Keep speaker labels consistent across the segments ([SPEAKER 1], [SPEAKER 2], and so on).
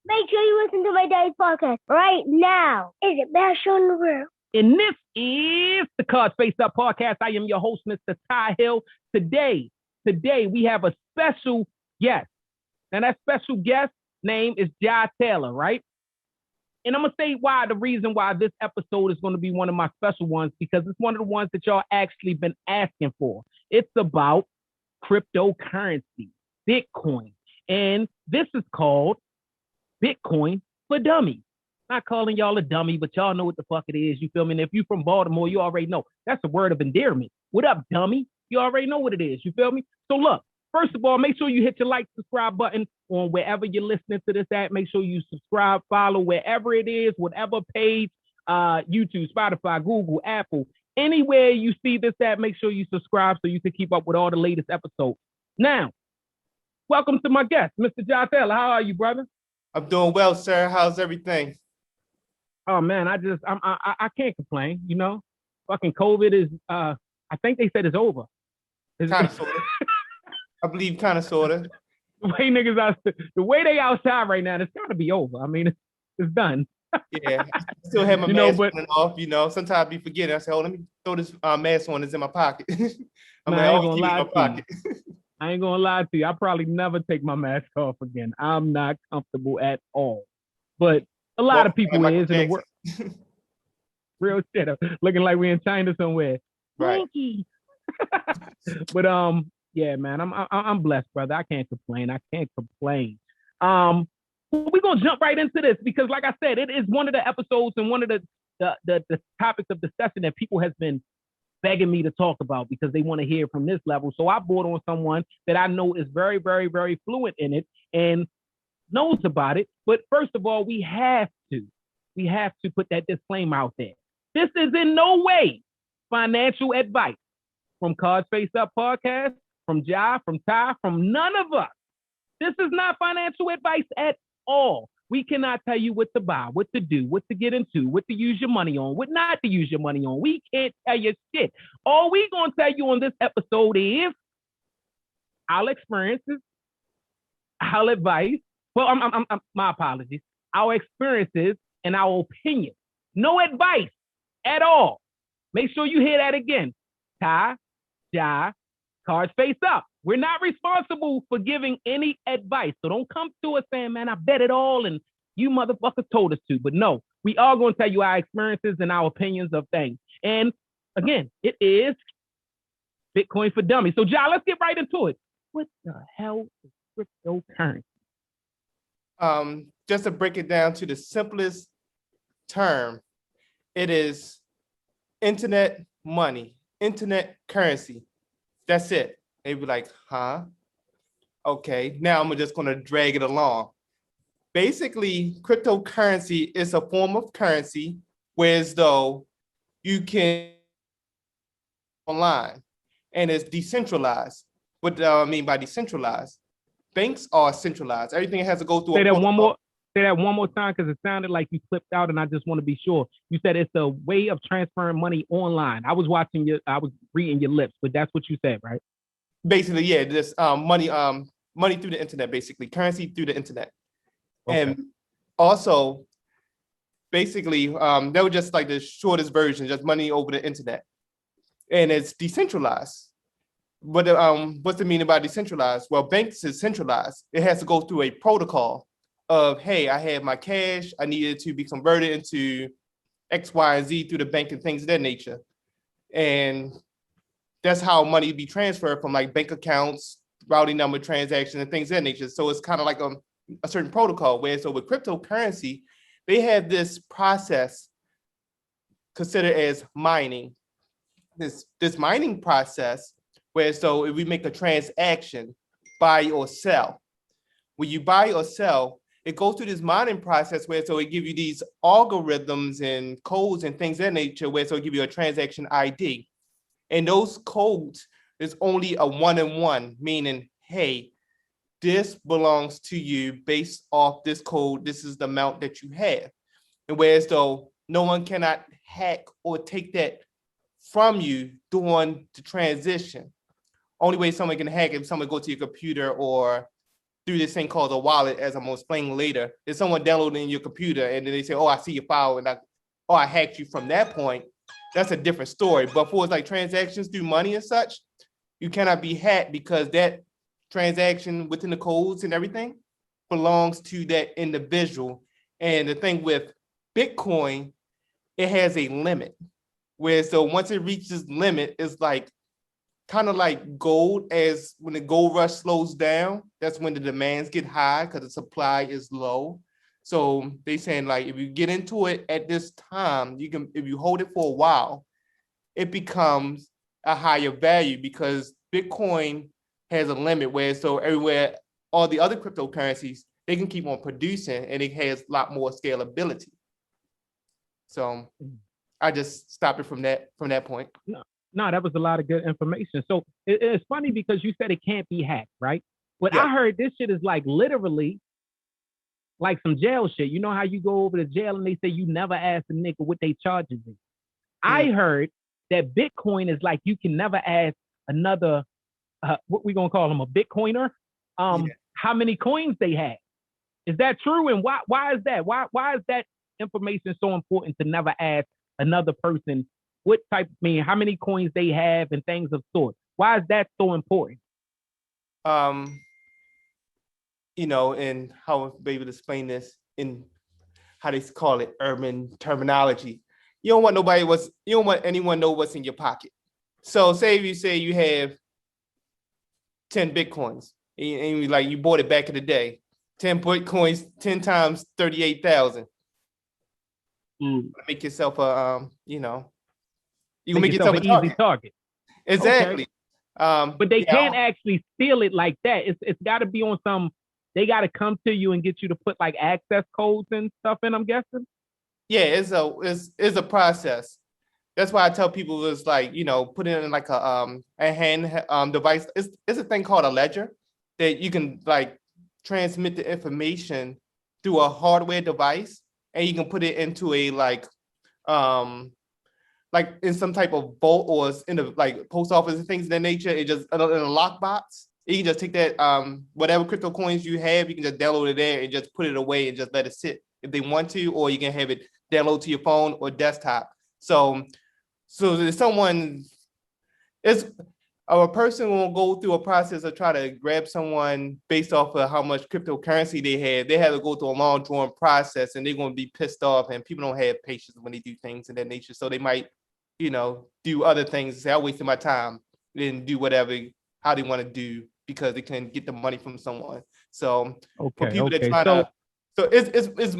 [SPEAKER 1] Make sure you listen to my daddy's podcast right now. Is it best show in the world?
[SPEAKER 2] And this is the Cards Face Up podcast. I am your host, Mr. Ty Hill. Today we have a special guest. And that special guest name is Jai Taylor, right? And I'm going to say the reason why this episode is going to be one of my special ones, because it's one of the ones that y'all actually been asking for. It's about cryptocurrency, Bitcoin. And this is called Bitcoin for Dummies. Not calling y'all a dummy, but y'all know what the fuck it is. You feel me? And if you from Baltimore, you already know. That's a word of endearment. What up, dummy? You already know what it is. You feel me? So look, first of all, make sure you hit your like, subscribe button on wherever you're listening to this at. Make sure you subscribe, follow wherever it is, whatever page, YouTube, Spotify, Google, Apple, anywhere you see this at, make sure you subscribe so you can keep up with all the latest episodes. Now, welcome to my guest, Mr. Jai Taylor. How are you, brother?
[SPEAKER 3] I'm doing well, sir. How's everything?
[SPEAKER 2] Oh man, I can't complain. You know, fucking COVID is. I think they said it's over.
[SPEAKER 3] Kind of, sort of. I believe, kind of, sort of.
[SPEAKER 2] The way they outside right now, it's gotta be over. I mean, it's done.
[SPEAKER 3] Yeah, I still have my mask on off. You know, sometimes I be forgetting. I say, "Oh, let me throw this mask on. It's in my pocket."
[SPEAKER 2] I ain't gonna lie to you. I probably never take my mask off again. I'm not comfortable at all. But a lot of people is in the world. Real shit. Looking like we in China somewhere.
[SPEAKER 3] Right.
[SPEAKER 2] But yeah, man, I'm blessed, brother. I can't complain. We're gonna jump right into this because, like I said, it is one of the episodes and one of the topics of discussion that people has been begging me to talk about because they want to hear from this level. So I brought on someone that I know is very, very, very fluent in it and knows about it. But first of all, we have to put that disclaimer out there. This is in no way financial advice from Cards Face Up Podcast, from Jai, from Ty, from none of us. This is not financial advice at all. We cannot tell you what to buy, what to do, what to get into, what to use your money on, what not to use your money on. We can't tell you shit. All we gonna tell you on this episode is our experiences, our advice. Well, my apologies. Our experiences and our opinions. No advice at all. Make sure you hear that again. Ty, Jai, Cards Face Up. We're not responsible for giving any advice. So don't come to us saying, man, I bet it all and you motherfuckers told us to. But no, we are going to tell you our experiences and our opinions of things. And again, it is Bitcoin for Dummies. So, Jai, let's get right into it. What the hell is cryptocurrency?
[SPEAKER 3] Just to break it down to the simplest term, it is internet money, internet currency. That's it. They be like, huh? Okay, now I'm just going to drag it along. Basically, cryptocurrency is a form of currency, whereas though you can online and it's decentralized. What do I mean by decentralized? Banks are centralized. Everything has to go through.
[SPEAKER 2] Say that one more time because it sounded like you flipped out, and I just want to be sure. You said it's a way of transferring money online. I was reading your lips, but that's what you said, right?
[SPEAKER 3] Basically, yeah, this money through the internet, basically currency through the internet. Okay. And also, basically, that was just like the shortest version, just money over the internet, and it's decentralized. But what's the meaning by decentralized? Well, banks is centralized. It has to go through a protocol of, hey, I have my cash, I needed to be converted into X, Y, and Z through the bank and things of that nature. And that's how money be transferred from like bank accounts, routing number transactions, and things of that nature. So it's kind of like a certain protocol. Where so with cryptocurrency, they have this process considered as mining. This mining process, where so if we make a transaction, buy or sell, when you buy or sell, it goes through this mining process where so it give you these algorithms and codes and things of that nature, where so it give you a transaction ID. And those codes is only a one-on-one, meaning, hey, this belongs to you based off this code. This is the amount that you have. And whereas though no one cannot hack or take that from you during the transition. Only way someone can hack if someone go to your computer or through this thing called a wallet, as I'm gonna explain later. There's someone downloading your computer and then they say, oh, I see your file and I hacked you from that point. That's a different story. But for like transactions through money and such, you cannot be hacked because that transaction within the codes and everything belongs to that individual. And the thing with Bitcoin, it has a limit. Where so once it reaches limit, it's like kind of like gold. As when the gold rush slows down, that's when the demands get high because the supply is low. So they saying like if you get into it at this time, you can, if you hold it for a while, it becomes a higher value because Bitcoin has a limit where so everywhere all the other cryptocurrencies, they can keep on producing and it has a lot more scalability. So I just stopped it from that point.
[SPEAKER 2] No, that was a lot of good information. So it's funny because you said it can't be hacked, right? But
[SPEAKER 3] Yeah.
[SPEAKER 2] I heard this shit is like literally like some jail shit. You know how you go over to jail and they say you never ask a nigga what they charges is. I heard that Bitcoin is like you can never ask another, what we gonna call them, a Bitcoiner, how many coins they have. Is that true? And why is that? Why is that information so important to never ask another person what type, how many coins they have and things of sort? Why is that so important?
[SPEAKER 3] You know, and how I'll be able to explain this in how they call it urban terminology. You don't want anyone know what's in your pocket. So say if you say you have 10 Bitcoins and you bought it back in the day, 10 Bitcoins, 10 times 38,000. Make yourself a, you can make yourself
[SPEAKER 2] an easy target.
[SPEAKER 3] Exactly.
[SPEAKER 2] Okay. But they can't actually steal it like that. It's got to be on some, they got to come to you and get you to put like access codes and stuff in, I'm guessing.
[SPEAKER 3] Yeah, it's a process. That's why I tell people it's like, put it in like a hand device. It's a thing called a ledger that you can like transmit the information through a hardware device, and you can put it into a like in some type of vault or in the like post office and things of that nature. It just in a lockbox. You can just take that whatever crypto coins you have, you can just download it there and just put it away and just let it sit if they want to, or you can have it download to your phone or desktop. So there's someone, a person will go through a process of try to grab someone based off of how much cryptocurrency they have. They have to go through a long drawn process and they're going to be pissed off, and people don't have patience when they do things of that nature. So they might, do other things, say, I wasted my time, and do whatever, how they want to do because they can get the money from someone. So for people that try so it's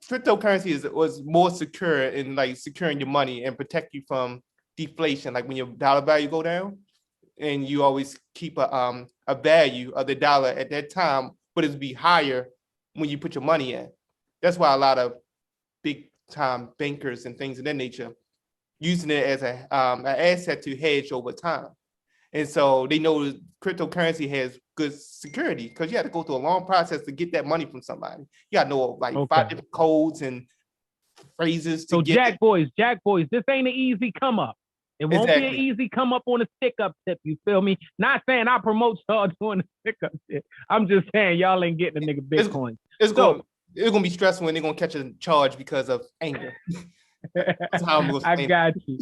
[SPEAKER 3] cryptocurrency was more secure in like securing your money and protect you from deflation. Like when your dollar value go down, and you always keep a value of the dollar at that time, but it'd be higher when you put your money in. That's why a lot of big time bankers and things of that nature using it as an asset to hedge over time. And so they know cryptocurrency has good security because you have to go through a long process to get that money from somebody. You got to know like 5 different codes and phrases to get.
[SPEAKER 2] So Jack boys, this ain't an easy come up. It won't be an easy come up on a stick up tip. You feel me? Not saying I promote y'all doing the stick up tip. I'm just saying y'all ain't getting a nigga Bitcoin.
[SPEAKER 3] It's gonna be stressful when they're gonna catch a charge because of anger. That's how I'm
[SPEAKER 2] I got you.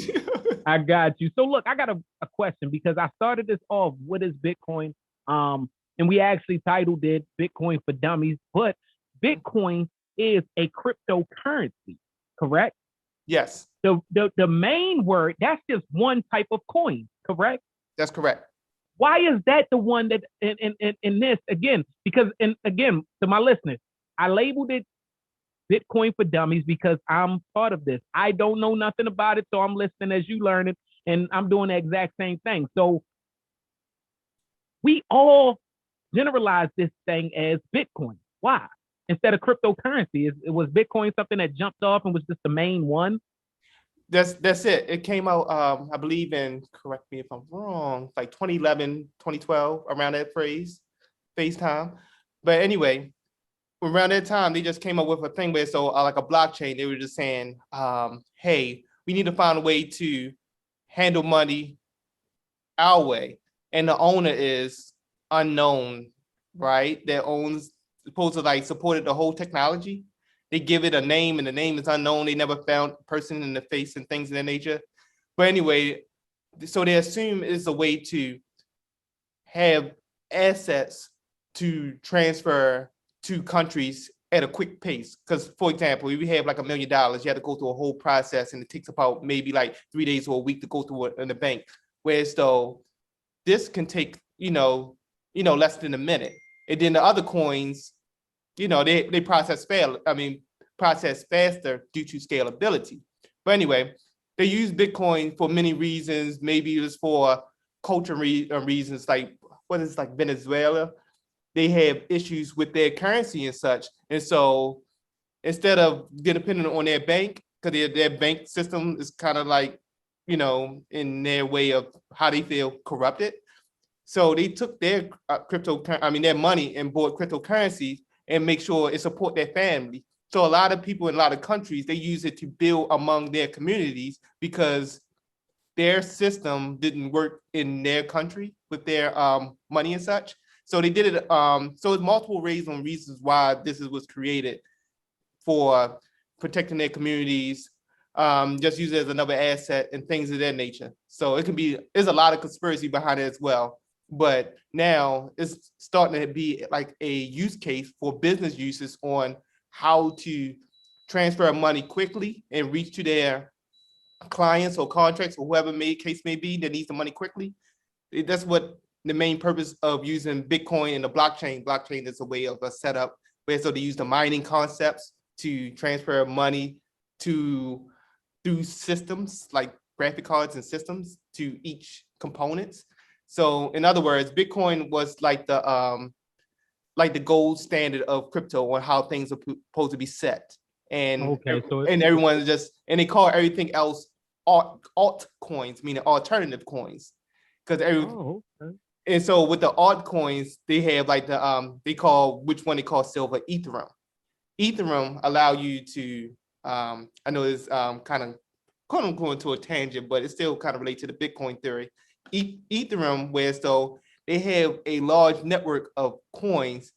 [SPEAKER 2] I got you. So look, I got a question because I started this off. What is Bitcoin? And we actually titled it Bitcoin for Dummies. But Bitcoin is a cryptocurrency, correct?
[SPEAKER 3] Yes.
[SPEAKER 2] The main word, that's just one type of coin, correct?
[SPEAKER 3] That's correct.
[SPEAKER 2] Why is that the one that in this again? Because again, to my listeners, I labeled it Bitcoin for Dummies because I'm part of this. I don't know nothing about it, so I'm listening as you learn it, and I'm doing the exact same thing. So we all generalize this thing as Bitcoin. Why? Instead of cryptocurrency, was Bitcoin something that jumped off and was just the main one?
[SPEAKER 3] That's it. It came out, I believe in, correct me if I'm wrong, like 2011, 2012, around that phase time. But anyway, around that time, they just came up with a thing where like a blockchain, they were just saying, hey, we need to find a way to handle money our way. And the owner is unknown right, that owns supposed to like supported the whole technology. They give it a name and the name is unknown. They never found a person in the face and things of that nature. But anyway, so they assume it's a way to have assets to transfer to countries at a quick pace. Because, for example, if you have like $1 million, you have to go through a whole process and it takes about maybe like 3 days or a week to go through it in the bank. Whereas though this can take, less than a minute. And then the other coins, they process faster due to scalability. But anyway, they use Bitcoin for many reasons. Maybe it's for culture reasons, like what is like Venezuela. They have issues with their currency and such. And so instead of depending on their bank, because their bank system is kind of like, in their way of how they feel corrupted. So they took their their money and bought cryptocurrencies and make sure it support their family. So a lot of people in a lot of countries, they use it to build among their communities because their system didn't work in their country with their money and such. So they did it. So it's multiple reasons why this was created for protecting their communities, just use it as another asset and things of that nature. So there's a lot of conspiracy behind it as well. But now it's starting to be like a use case for business uses on how to transfer money quickly and reach to their clients or contracts or whoever case may be that needs the money quickly. That's what the main purpose of using Bitcoin and the blockchain. Blockchain is a way of a setup where so they use the mining concepts to transfer money through systems like graphic cards and systems to each components. So in other words, Bitcoin was like the gold standard of crypto on how things are supposed to be set. And everyone and they call everything else alt coins, meaning alternative coins. And so with the altcoins, they have like they call silver Ethereum. Ethereum allow you to I know it's kind of going to a tangent, but it still kind of relates to the Bitcoin theory. Ethereum, where so they have a large network of coins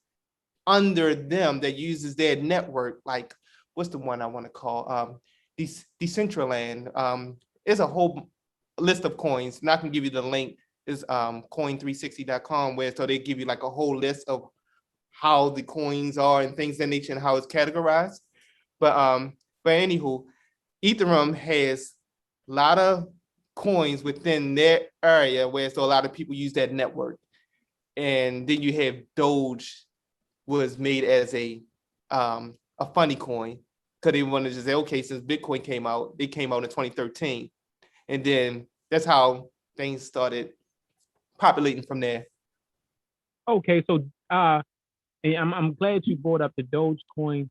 [SPEAKER 3] under them that uses their network. Like, what's the one I want to call? Decentraland. It's a whole list of coins, and I can give you the link. Is coin360.com, where so they give you like a whole list of how the coins are and things of that nature and how it's categorized. But anywho, Ethereum has a lot of coins within their area where so a lot of people use that network. And then you have Doge was made as a funny coin because they wanted to say, okay, since Bitcoin came out, it came out in 2013. And then that's how things started populating from there.
[SPEAKER 2] Okay, so I'm glad you brought up the Dogecoin.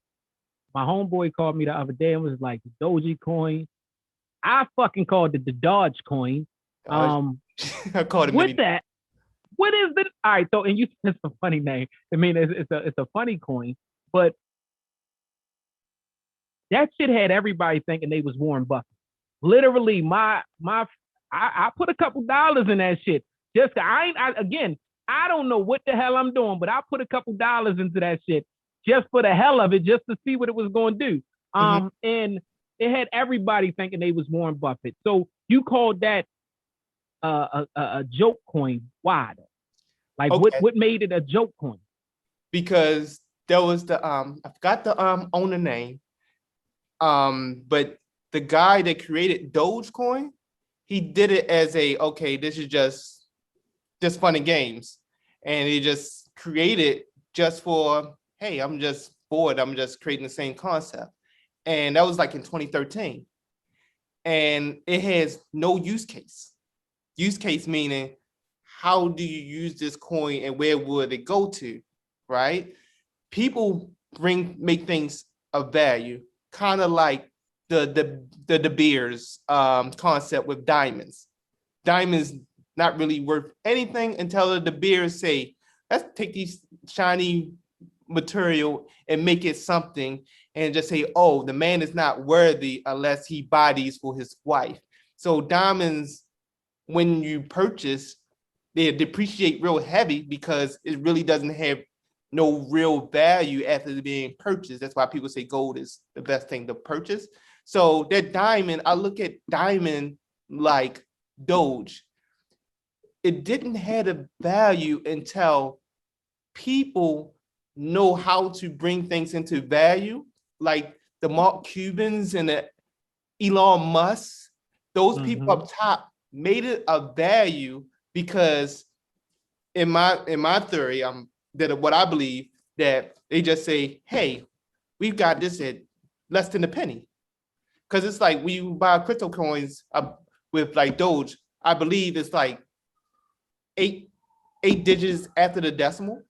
[SPEAKER 2] My homeboy called me the other day and was like, Dogecoin. I fucking called it the Dogecoin.
[SPEAKER 3] I called it
[SPEAKER 2] with that. What is it? All right, so and you said it's a funny name. I mean, it's a funny coin, but that shit had everybody thinking they was Warren Buffett. Literally, I put a couple dollars in that shit. Just I don't know what the hell I'm doing, but I put a couple dollars into that shit just for the hell of it, just to see what it was going to do. And it had everybody thinking they was Warren Buffett. So you called that a joke coin? Why? Like, okay. What made it a joke coin?
[SPEAKER 3] Because there was the I forgot the owner name, but the guy that created Dogecoin, he did it as this is just fun and games, and he just created just for, hey, I'm just bored, I'm just creating the same concept. And that was like in 2013, and it has no use case meaning how do you use this coin and where would it go to, right? People make things of value, kind of like the De Beers concept with diamonds. Diamonds not really worth anything until the De Beers say, let's take these shiny material and make it something, and just say, oh, the man is not worthy unless he buy these for his wife. So diamonds, when you purchase, they depreciate real heavy because it really doesn't have no real value after being purchased. That's why people say gold is the best thing to purchase. So that diamond, I look at diamond like Doge. It didn't have a value until people know how to bring things into value, like the Mark Cubans and the Elon Musk. Those people up top made it a value because in my theory, that what I believe that they just say, hey, we've got this at less than a penny. Because it's like when you buy crypto coins with like Doge, I believe it's like eight digits after the decimal.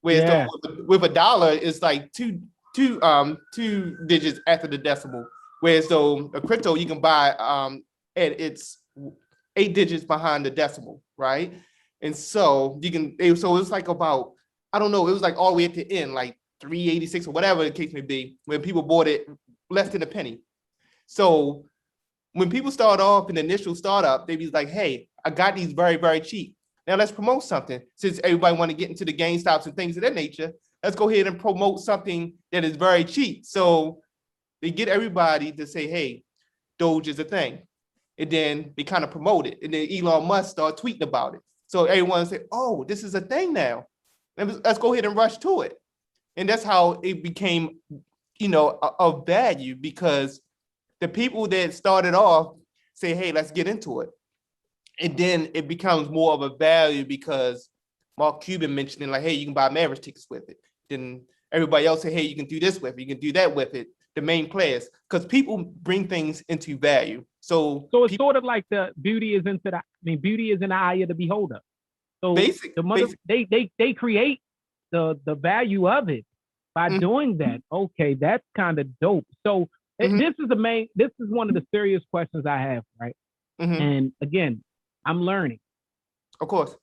[SPEAKER 3] Whereas with a dollar, it's like two digits after the decimal. Whereas though a crypto you can buy at its 8 digits behind the decimal, right? And so so it's like about, I don't know, it was like all the way at the end, like 386 or whatever the case may be, when people bought it less than a penny. So when people start off in the initial startup, they be like, hey, I got these very, very cheap. Now let's promote something. Since everybody want to get into the GameStops and things of that nature, let's go ahead and promote something that is very cheap. So they get everybody to say, hey, Doge is a thing. And then they kind of promote it. And then Elon Musk start tweeting about it. So everyone say, oh, this is a thing now. Let's go ahead and rush to it. And that's how it became, of value, because the people that started off say, hey, let's get into it. And then it becomes more of a value because Mark Cuban mentioned it, like, hey, you can buy Mavericks tickets with it. Then everybody else say, hey, you can do this with it, you can do that with it. The main players, because people bring things into value. So
[SPEAKER 2] it's sort of like the beauty is in the eye of the beholder. So they create the value of it by doing that. Okay, that's kind of dope. So this is one of the serious questions I have, right? And again, I'm learning.
[SPEAKER 3] Of course.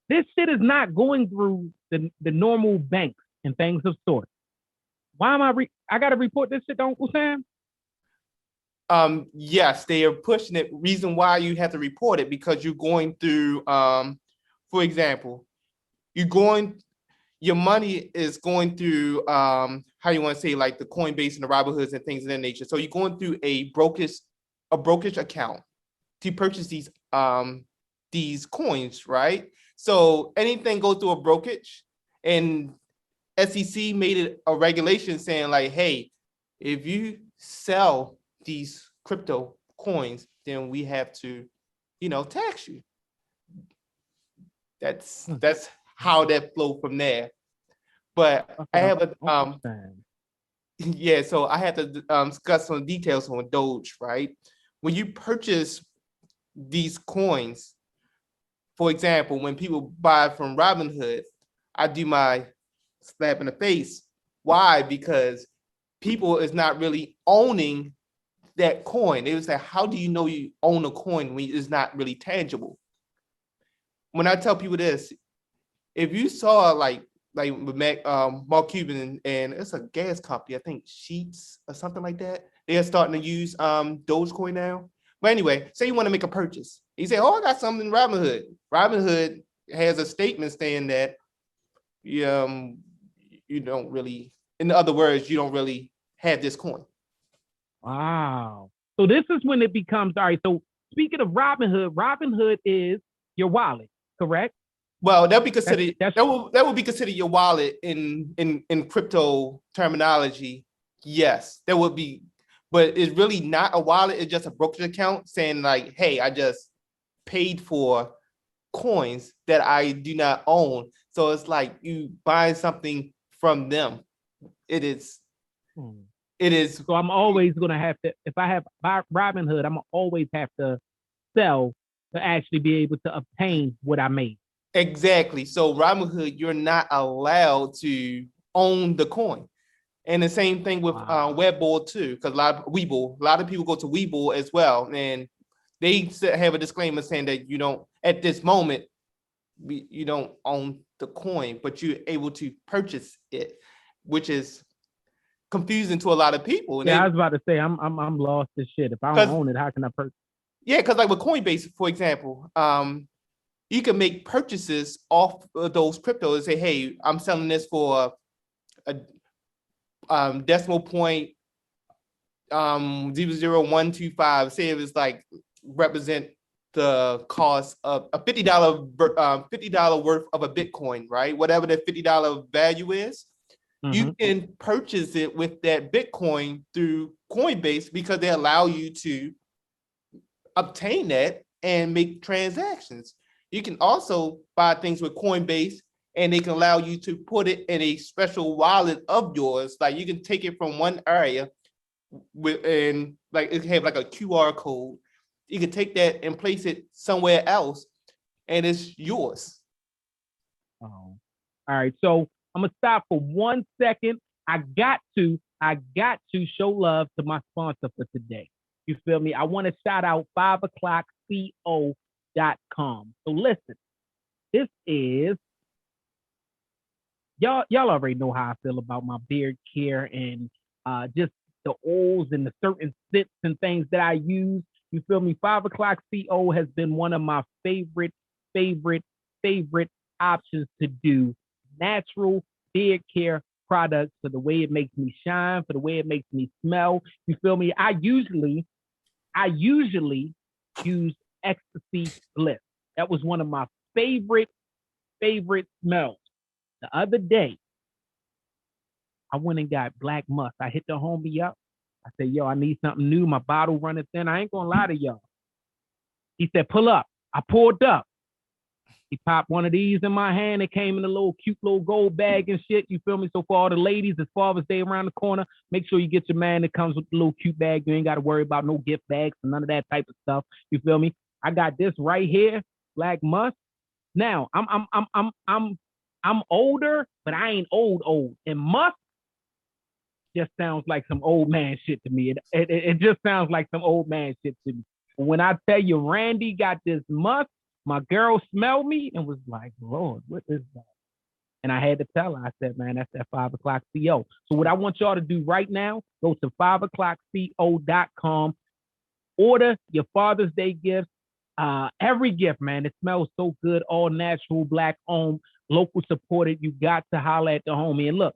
[SPEAKER 2] This shit is not going through the normal banks and things of sort. Why am I got to report this shit to Uncle Sam?
[SPEAKER 3] Yes, they are pushing it. Reason why you have to report it, because you're going through, for example, your money is going through, how you want to say, like the Coinbase and the Robinhoods and things of that nature. So you're going through a brokerage account to purchase these coins, right? So anything goes through a brokerage, and SEC made it a regulation saying like, hey, if you sell these crypto coins, then we have to, tax you. That's how that flowed from there. But I have so I have to discuss some details on Doge, right? When you purchase these coins, for example, when people buy from Robinhood, I do my slap in the face. Why? Because people is not really owning that coin. They would say, how do you know you own a coin when it's not really tangible? When I tell people this, if you saw like with Mark Cuban and it's a gas company, I think Sheets or something like that, they are starting to use Dogecoin now. But anyway, say you want to make a purchase. You say, oh, I got something in Robinhood. Robinhood has a statement saying that you don't really, in other words, you don't really have this coin.
[SPEAKER 2] Wow. So this is when it becomes, all right, so speaking of Robinhood is your wallet, correct?
[SPEAKER 3] Well, that would be considered that would be considered your wallet in crypto terminology. Yes, that would be, but it's really not a wallet. It's just a brokerage account saying like, hey, I just paid for coins that I do not own. So it's like you buying something from them. It is.
[SPEAKER 2] So I'm always gonna have to, if I have Robinhood, I'm gonna always have to sell to actually be able to obtain what I made.
[SPEAKER 3] Exactly. So Robinhood, you're not allowed to own the coin. And the same thing with Webull too, because a lot of people go to Webull as well, and they have a disclaimer saying that you don't, at this moment, you don't own the coin, but you're able to purchase it, which is confusing to a lot of people. And
[SPEAKER 2] I was about to say I'm lost as shit. If I don't own it, how can I purchase?
[SPEAKER 3] Yeah, because like with Coinbase, for example, you can make purchases off of those cryptos and say, hey, I'm selling this for a decimal point 0.00125. Say it was like represent the cost of a $50 worth of a Bitcoin, right? Whatever the $50 value is, you can purchase it with that Bitcoin through Coinbase because they allow you to obtain that and make transactions. You can also buy things with Coinbase and they can allow you to put it in a special wallet of yours. Like you can take it from one area and like it have like a QR code. You can take that and place it somewhere else and it's yours.
[SPEAKER 2] Oh, all right. So I'm gonna stop for 1 second. I got to show love to my sponsor for today. You feel me? I want to shout out 5o'clockco.com. So listen, this is y'all already know how I feel about my beard care and just the oils and the certain scents and things that I use. You feel me? 5o'clock CO has been one of my favorite options to do natural beard care products for the way it makes me shine, for the way it makes me smell. You feel me? I usually use Ecstasy Bliss. That was one of my favorite smells. The other day, I went and got Black Musk. I hit the homie up. I said, yo, I need something new. My bottle running thin. I ain't gonna lie to y'all. He said, pull up. I pulled up. He popped one of these in my hand. It came in a little cute little gold bag and shit. You feel me? So for all the ladies, as far as they around the corner, make sure you get your man that comes with the little cute bag. You ain't got to worry about no gift bags and none of that type of stuff. You feel me? I got this right here, Black Musk. Now I'm older, but I ain't old. And Musk just sounds like some old man shit to me. It just sounds like some old man shit to me. When I tell you Randy got this Musk, my girl smelled me and was like, Lord, what is that? And I had to tell her, I said, man, that's that 5o'clock CO. So what I want y'all to do right now, go to 5o'clockco.com, order your Father's Day gifts. Every gift, man, it smells so good, all natural, Black owned, local supported. You got to holler at the homie. And look,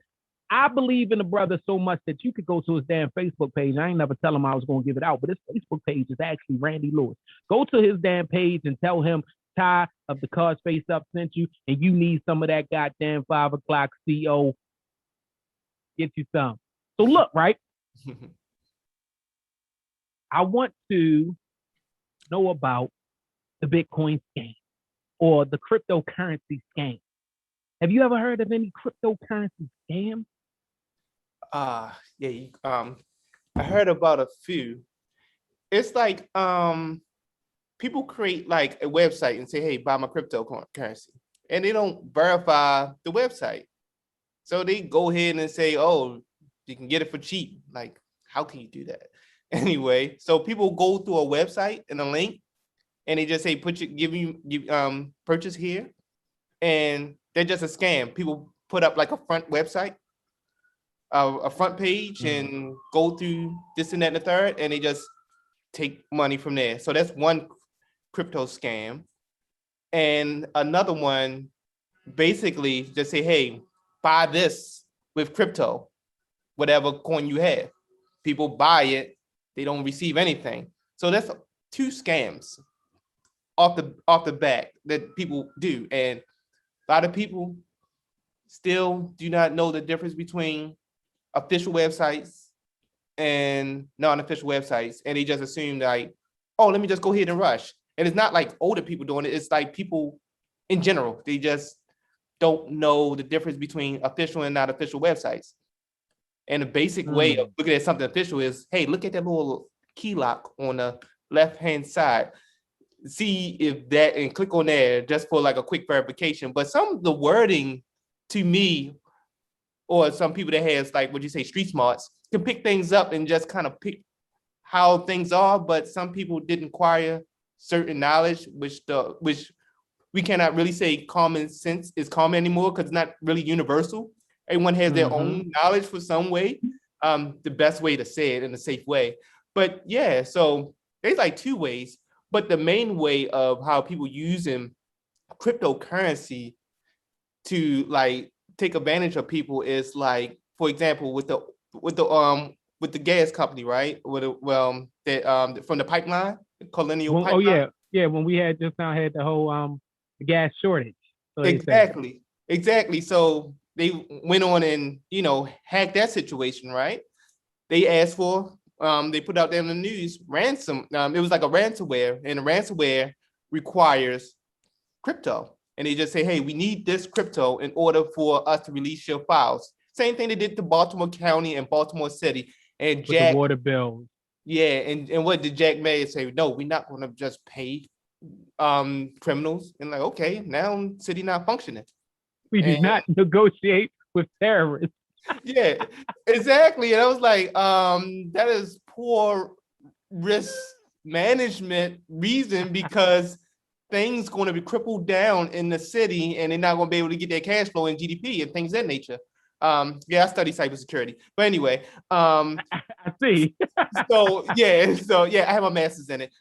[SPEAKER 2] I believe in the brother so much that you could go to his damn Facebook page. I ain't never tell him I was going to give it out, but his Facebook page is actually Randy Lewis. Go to his damn page and tell him Ty of the Cards Face Up sent you, and you need some of that goddamn 5o'clock CO. Get you some. So look, right? I want to know about the Bitcoin scam or the cryptocurrency scam. Have you ever heard of any cryptocurrency scam?
[SPEAKER 3] Yeah, I heard about a few. It's like people create like a website and say, hey, buy my cryptocurrency. And they don't verify the website. So they go ahead and say, oh, you can get it for cheap. Like, how can you do that? Anyway, so people go through a website and a link and they just say, purchase here. And they're just a scam. People put up like a front website, a front page, and go through this and that and the third, and they just take money from there. So that's one crypto scam. And another one, basically just say, hey, buy this with crypto, whatever coin you have. People buy it, they don't receive anything. So that's two scams off the bat that people do. And a lot of people still do not know the difference between official websites and non-official websites. And they just assume like, oh, let me just go ahead and rush. And it's not like older people doing it. It's like people in general. They just don't know the difference between official and not official websites. And the basic way of looking at something official is, hey, look at that little key lock on the left-hand side. See if that, and click on there just for like a quick verification. But some of the wording to me, or some people that has like, what you say, street smarts, can pick things up and just kind of pick how things are. But some people didn't acquire certain knowledge, which we cannot really say common sense is common anymore because it's not really universal. Everyone has their own knowledge for some way. The best way to say it in a safe way. But yeah, so there's like two ways. But the main way of how people use them cryptocurrency to like take advantage of people is like, for example, with the gas company, right? With from the pipeline, Colonial Pipeline.
[SPEAKER 2] When we had just now had the whole the gas shortage. So
[SPEAKER 3] Exactly. So they went on and hacked that situation, right? They asked for they put out there in the news ransom. It was like a ransomware, and the ransomware requires crypto. And they just say, hey, we need this crypto in order for us to release your files. Same thing they did to Baltimore County and Baltimore City. And Jack,
[SPEAKER 2] the water bills.
[SPEAKER 3] Yeah, and what did Jack Mayer say? No, we're not going to just pay criminals. And like, okay, now city not functioning.
[SPEAKER 2] We do not negotiate with terrorists.
[SPEAKER 3] Yeah, exactly. And I was like, that is poor risk management reason, because things going to be crippled down in the city and they're not going to be able to get their cash flow and GDP and things of that nature. I study cybersecurity, but anyway,
[SPEAKER 2] I see.
[SPEAKER 3] so I have my master's in it.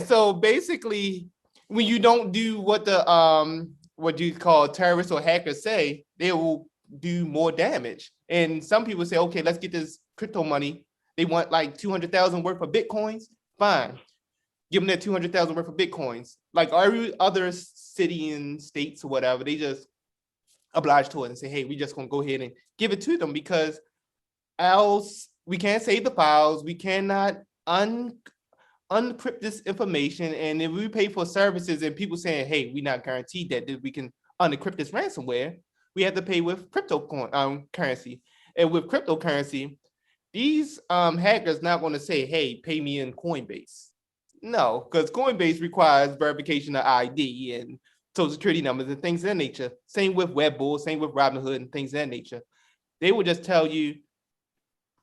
[SPEAKER 3] So basically, when you don't do what the what you call terrorists or hackers say, they will do more damage. And some people say, okay, let's get this crypto money. They want like 200,000 worth of Bitcoins. Fine. Give them that 200,000 worth of Bitcoins. Like every other city and states or whatever, they just oblige to it and say, hey, we just gonna go ahead and give it to them, because else we can't save the files. We cannot uncrypt this information. And if we pay for services and people saying, hey, we're not guaranteed that we can unencrypt this ransomware, we have to pay with currency. And with cryptocurrency, these hackers not going to say, hey, pay me in Coinbase. No, because Coinbase requires verification of ID and social security numbers and things of that nature. Same with Webbull, same with Robinhood and things of that nature. They will just tell you,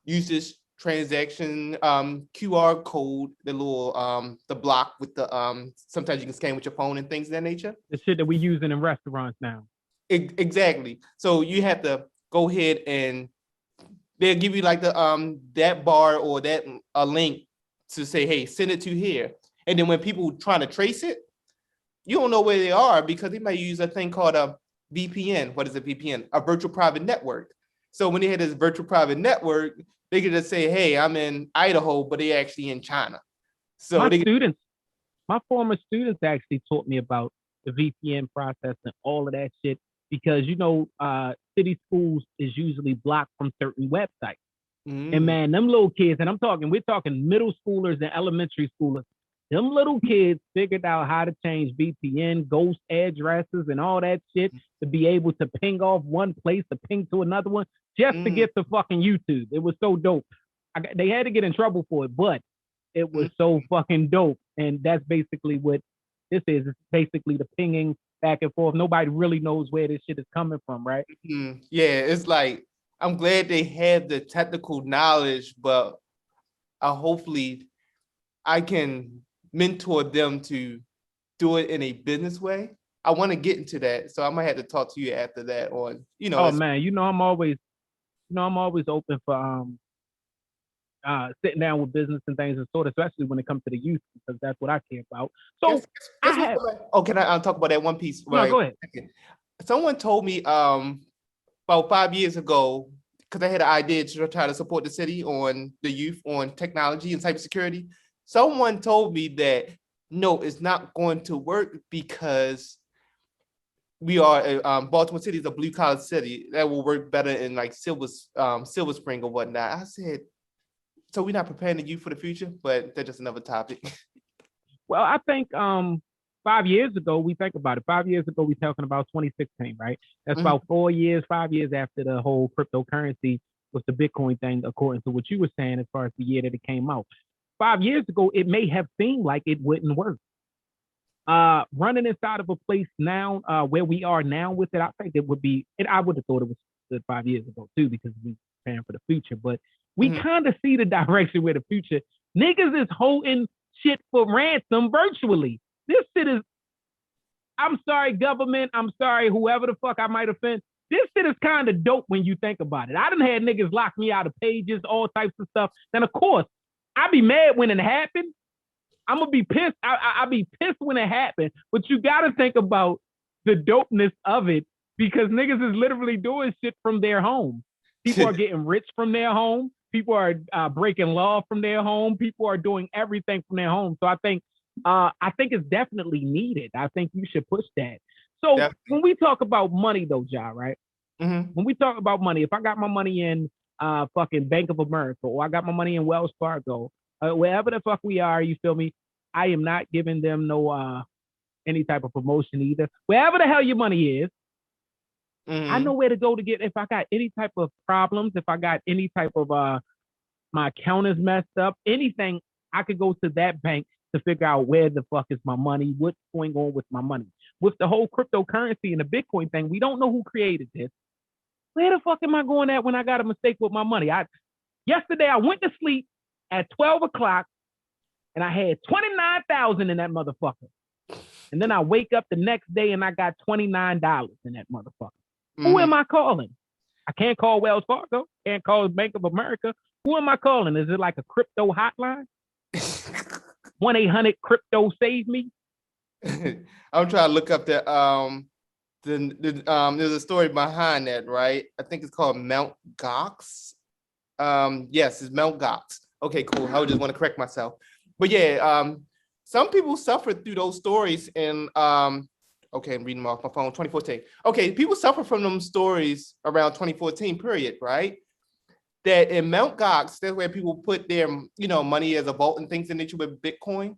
[SPEAKER 3] use this transaction QR code, the little the block with the sometimes you can scan with your phone and things of that nature.
[SPEAKER 2] The shit that we using in restaurants now.
[SPEAKER 3] Exactly. So you have to go ahead and they'll give you like the that bar or that a link to say, hey, send it to here. And then when people trying to trace it, you don't know where they are, because they might use a thing called a VPN. What is a VPN? A virtual private network. So when they had this virtual private network, they could just say, hey, I'm in Idaho, but they're actually in China. So
[SPEAKER 2] my former students actually taught me about the VPN process and all of that shit, because city schools is usually blocked from certain websites. And man, them little kids, and we're talking middle schoolers and elementary schoolers, them little kids figured out how to change VPN, ghost addresses, and all that shit to be able to ping off one place to ping to another one just to get to fucking YouTube. It was so dope. They had to get in trouble for it, but it was so fucking dope. And that's basically what this is. It's basically the pinging back and forth. Nobody really knows where this shit is coming from, right?
[SPEAKER 3] Yeah, it's like, I'm glad they had the technical knowledge, but hopefully I can mentor them to do it in a business way. I want to get into that, so I might have to talk to you after that. On
[SPEAKER 2] Oh man, I'm always open for sitting down with business and things and sort of, especially when it comes to the youth, because that's what I care about. So
[SPEAKER 3] can I talk about that one piece?
[SPEAKER 2] No, go ahead.
[SPEAKER 3] Someone told me about 5 years ago, because I had an idea to try to support the city on the youth on technology and cybersecurity. Someone told me that no, it's not going to work, because we are Baltimore City is a blue collar city that will work better in like Silver Spring or whatnot. I said, so we're not preparing the youth for the future, but that's just another topic.
[SPEAKER 2] Well, I think 5 years ago, we think about it. 5 years ago, we're talking about 2016, right? That's about 5 years after the whole cryptocurrency was the Bitcoin thing, according to what you were saying, as far as the year that it came out. 5 years ago, it may have seemed like it wouldn't work. Running inside of a place now, where we are now with it, I think it would be, and I would have thought it was good 5 years ago too, because we preparing for the future, but we kind of see the direction where the future. Niggas is holding shit for ransom virtually. This shit is, I'm sorry, government. I'm sorry, whoever the fuck I might offend. This shit is kind of dope when you think about it. I done had niggas lock me out of pages, all types of stuff. Then, of course, I'd be mad when it happened, I'm gonna be pissed. I'll be pissed when it happens. But you gotta think about the dopeness of it because niggas is literally doing shit from their home. People are getting rich from their home. People are breaking law from their home. People are doing everything from their home. So I think it's definitely needed. I think you should push that. So definitely. When we talk about money, though, Ja, right?
[SPEAKER 3] Mm-hmm.
[SPEAKER 2] When we talk about money, if I got my money in fucking Bank of America or I got my money in Wells Fargo, wherever the fuck we are, you feel me? I am not giving them no any type of promotion either. Wherever the hell your money is, I know where to go to get if I got any type of problems, if I got any type of my account is messed up, anything, I could go to that bank to figure out where the fuck is my money, what's going on with my money. With the whole cryptocurrency and the Bitcoin thing, we don't know who created this. Where the fuck am I going at when I got a mistake with my money? Yesterday I went to sleep at 12 o'clock and I had 29,000 in that motherfucker. And then I wake up the next day and I got $29 in that motherfucker. Who am I calling? I can't call Wells Fargo. Can't call Bank of America. Who am I calling? Is it like a crypto hotline? 1-800-CRYPTO-SAVE-ME?
[SPEAKER 3] I'm trying to look up there's a story behind that, right? I think it's called Mount Gox. Yes, it's Mount Gox. Okay, cool. I just want to correct myself. But yeah, some people suffered through those stories and okay, I'm reading them off my phone, 2014. Okay, people suffer from them stories around 2014 period, right? That in Mount Gox, that's where people put their, money as a vault and things in nature with Bitcoin.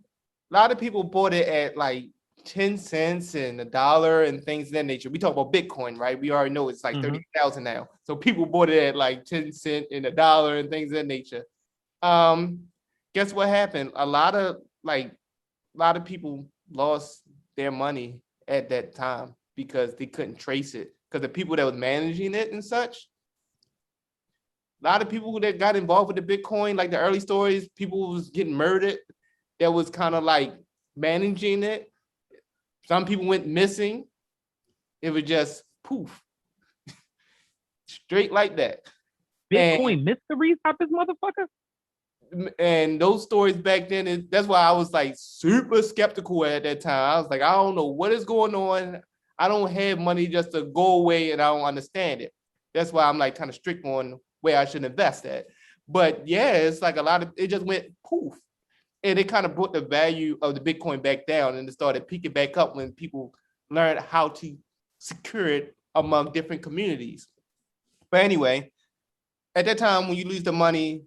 [SPEAKER 3] A lot of people bought it at like 10 cents and $1 and things of that nature. We talk about Bitcoin, right? We already know it's like 30,000 now. So people bought it at like 10 cents and $1 and things of that nature. Guess what happened? A lot of people lost their money at that time because they couldn't trace it. Because the people that was managing it and such, a lot of people that got involved with the Bitcoin, like the early stories, people was getting murdered. That was kind of like managing it. Some people went missing. It was just poof, straight like that.
[SPEAKER 2] Bitcoin mysteries out this motherfucker.
[SPEAKER 3] And those stories back then, that's why I was like super skeptical at that time. I was like, I don't know what is going on. I don't have money just to go away and I don't understand it. That's why I'm like kind of strict on where I should invest at. But yeah, it's like it just went poof. And it kind of brought the value of the Bitcoin back down and it started peaking back up when people learned how to secure it among different communities. But anyway, at that time, when you lose the money,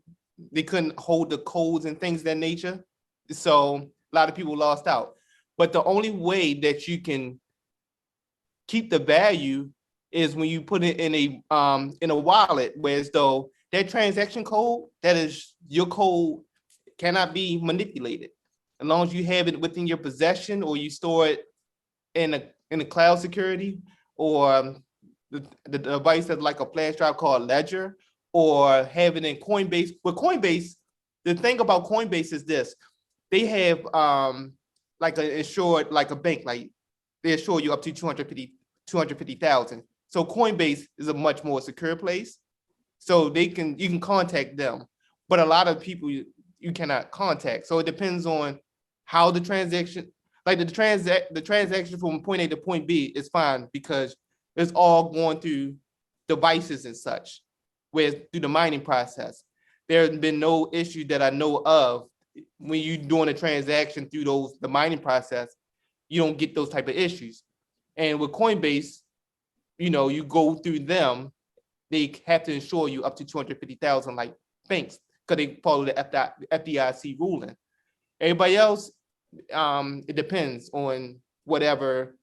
[SPEAKER 3] they couldn't hold the codes and things of that nature. So a lot of people lost out. But the only way that you can keep the value is when you put it in a wallet, whereas though that transaction code, that is your code, cannot be manipulated. As long as you have it within your possession or you store it in a cloud security or the device that's like a flash drive called Ledger or have it in Coinbase. With Coinbase, the thing about Coinbase is this. They have like an insured, like a bank, like they insure you up to 250,000. So Coinbase is a much more secure place. So you can contact them. But a lot of people you cannot contact. So it depends on how the transaction, like the transaction from point A to point B is fine because it's all going through devices and such, whereas through the mining process, there's been no issue that I know of when you're doing a transaction through the mining process, you don't get those type of issues. And with Coinbase, you go through them, they have to insure you up to 250,000 like banks, because they follow the FDIC ruling. Everybody else, it depends on whatever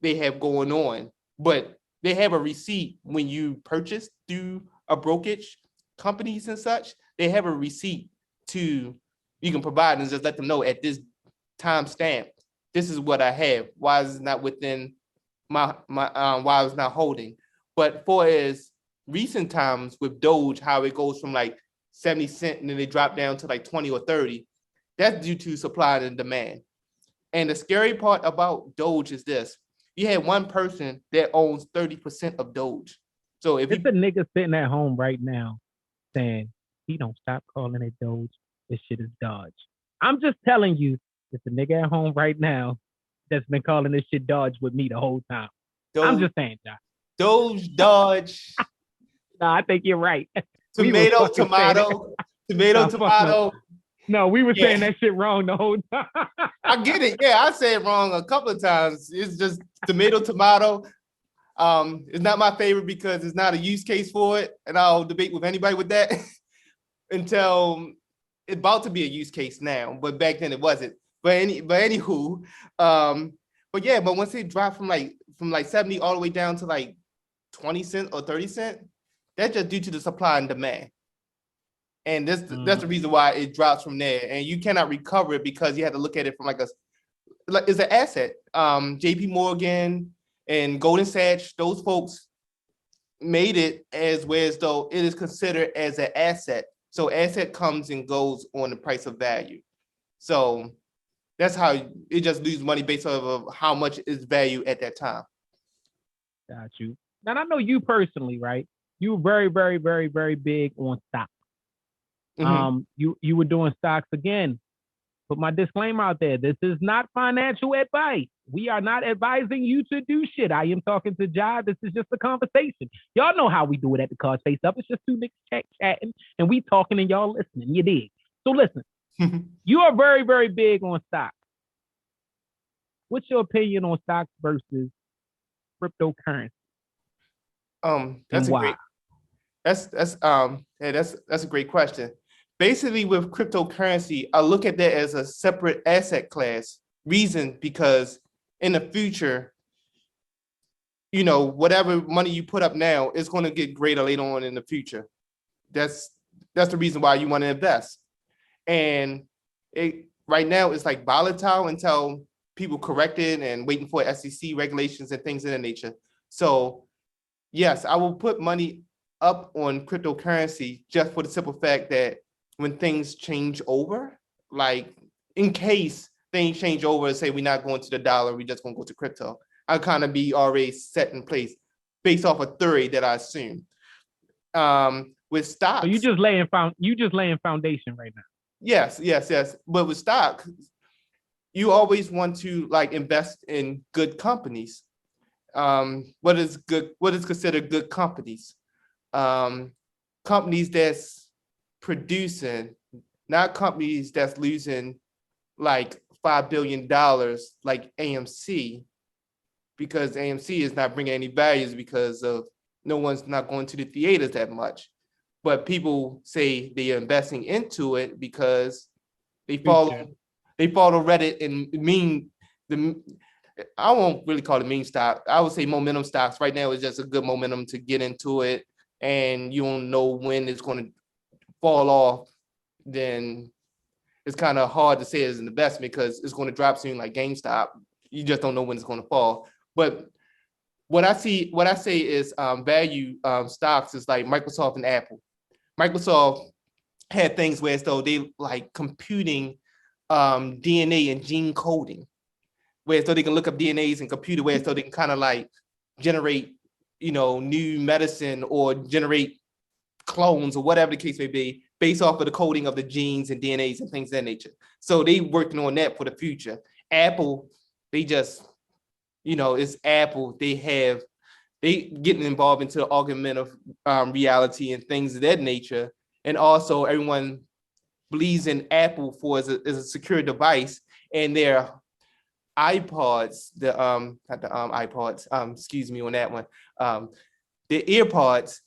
[SPEAKER 3] they have going on. But they have a receipt when you purchase through a brokerage companies and such. They have a receipt you can provide and just let them know at this time stamp, this is what I have. Why is it not within my why I was not holding? But for as recent times with Doge, how it goes from like 70 cents and then they drop down to like 20 or 30, that's due to supply and demand. And the scary part about Doge is this. You had one person that owns 30% of Doge. So if
[SPEAKER 2] it's a nigga sitting at home right now saying he don't stop calling it Doge, this shit is Dodge. I'm just telling you, it's a nigga at home right now that's been calling this shit Dodge with me the whole time. I'm just saying, Josh.
[SPEAKER 3] Dodge.
[SPEAKER 2] No, I think you're right.
[SPEAKER 3] Tomato, tomato.
[SPEAKER 2] No, we were saying that shit wrong the whole time.
[SPEAKER 3] I get it. Yeah, I say it wrong a couple of times. It's just tomato. It's not my favorite because it's not a use case for it, and I'll debate with anybody with that until it's about to be a use case now. But back then it wasn't. But anywho, but once it dropped from like 70 all the way down to like 20 cents or 30 cents, that's just due to the supply and demand. And that's the reason why it drops from there. And you cannot recover it because you have to look at it from it's an asset. JP Morgan and Goldman Sachs, those folks made it as though it is considered as an asset. So asset comes and goes on the price of value. So that's how it just loses money based off of how much is value at that time.
[SPEAKER 2] Got you. Now I know you personally, right? You were very, very, very, very big on stocks. Mm-hmm. You were doing stocks again. Put my disclaimer out there. This is not financial advice. We are not advising you to do shit. I am talking to Jai. This is just a conversation. Y'all know how we do it at the Cards Face Up. It's just two niggas chatting and we talking and y'all listening. You dig? So listen, you are very, very big on stocks. What's your opinion on stocks versus cryptocurrency?
[SPEAKER 3] That's a great question. Basically, with cryptocurrency, I look at that as a separate asset class. Reason because in the future, whatever money you put up now is going to get greater later on in the future. That's the reason why you want to invest. And right now it's like volatile until people correct it and waiting for SEC regulations and things of that nature. So yes, I will put money up on cryptocurrency just for the simple fact that when things change over, like in case things change over and say we're not going to the dollar, we're just going to go to crypto, I'll kind of be already set in place based off a theory that I assume. With stocks,
[SPEAKER 2] so you just laying foundation right now.
[SPEAKER 3] Yes. But with stock, you always want to invest in good companies. What is considered good companies? Companies that's producing, not companies that's losing like $5 billion like AMC, because AMC is not bringing any values because of no one's not going to the theaters that much. But people say they are investing into it because they follow Reddit and I won't really call it meme stock. I would say momentum stocks. Right now is just a good momentum to get into it, and you don't know when it's going to fall off. Then it's kind of hard to say as an investment because it's going to drop soon, like GameStop. You just don't know when it's going to fall. But what I say is value stocks is like Microsoft and Apple. Microsoft had things where as though they like computing DNA and gene coding, where so they can look up DNAs and compute it, where so they can kind of like generate, new medicine or generate clones or whatever the case may be, based off of the coding of the genes and DNAs and things of that nature. So they working on that for the future. Apple, they just, it's Apple. They getting involved into augmented reality and things of that nature. And also everyone believes in Apple as a secure device, and their iPods, not the iPods, excuse me on that one. The earpods,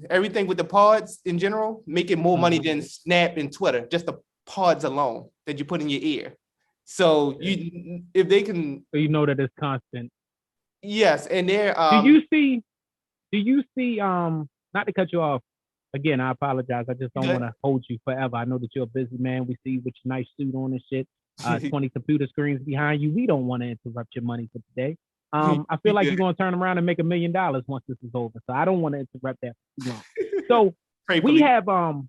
[SPEAKER 3] everything with the pods in general, making more money than Snap and Twitter, just the pods alone that you put in your ear. So if they can,
[SPEAKER 2] so that it's constant.
[SPEAKER 3] Yes, and they're
[SPEAKER 2] do you see not to cut you off again, I apologize. I just don't want to hold you forever. I know that you're a busy man. We see you with your nice suit on and shit. 20 computer screens behind you. We don't want to interrupt your money for today. I feel like you're gonna turn around and make $1 million once this is over. So I don't want to interrupt that for too long. So we have our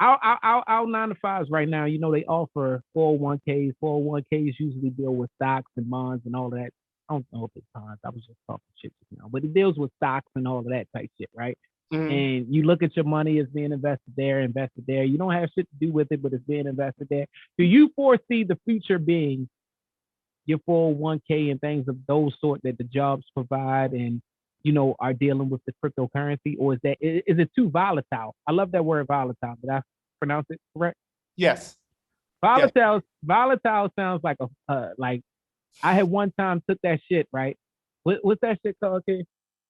[SPEAKER 2] 9-to-5s right now. They offer 401ks. 401ks usually deal with stocks and bonds and all of that. I don't know if it's bonds. I was just talking shit just now, but it deals with stocks and all of that type shit, right? and you look at your money as being invested there. You don't have shit to do with it, but it's being invested there. Do you foresee the future being your 401k and things of those sort that the jobs provide and, are dealing with the cryptocurrency? Or is it too volatile? I love that word volatile. Did I pronounce it correct?
[SPEAKER 3] Yes.
[SPEAKER 2] Volatile sounds like like I had one time took that shit, right? What's that shit called, okay?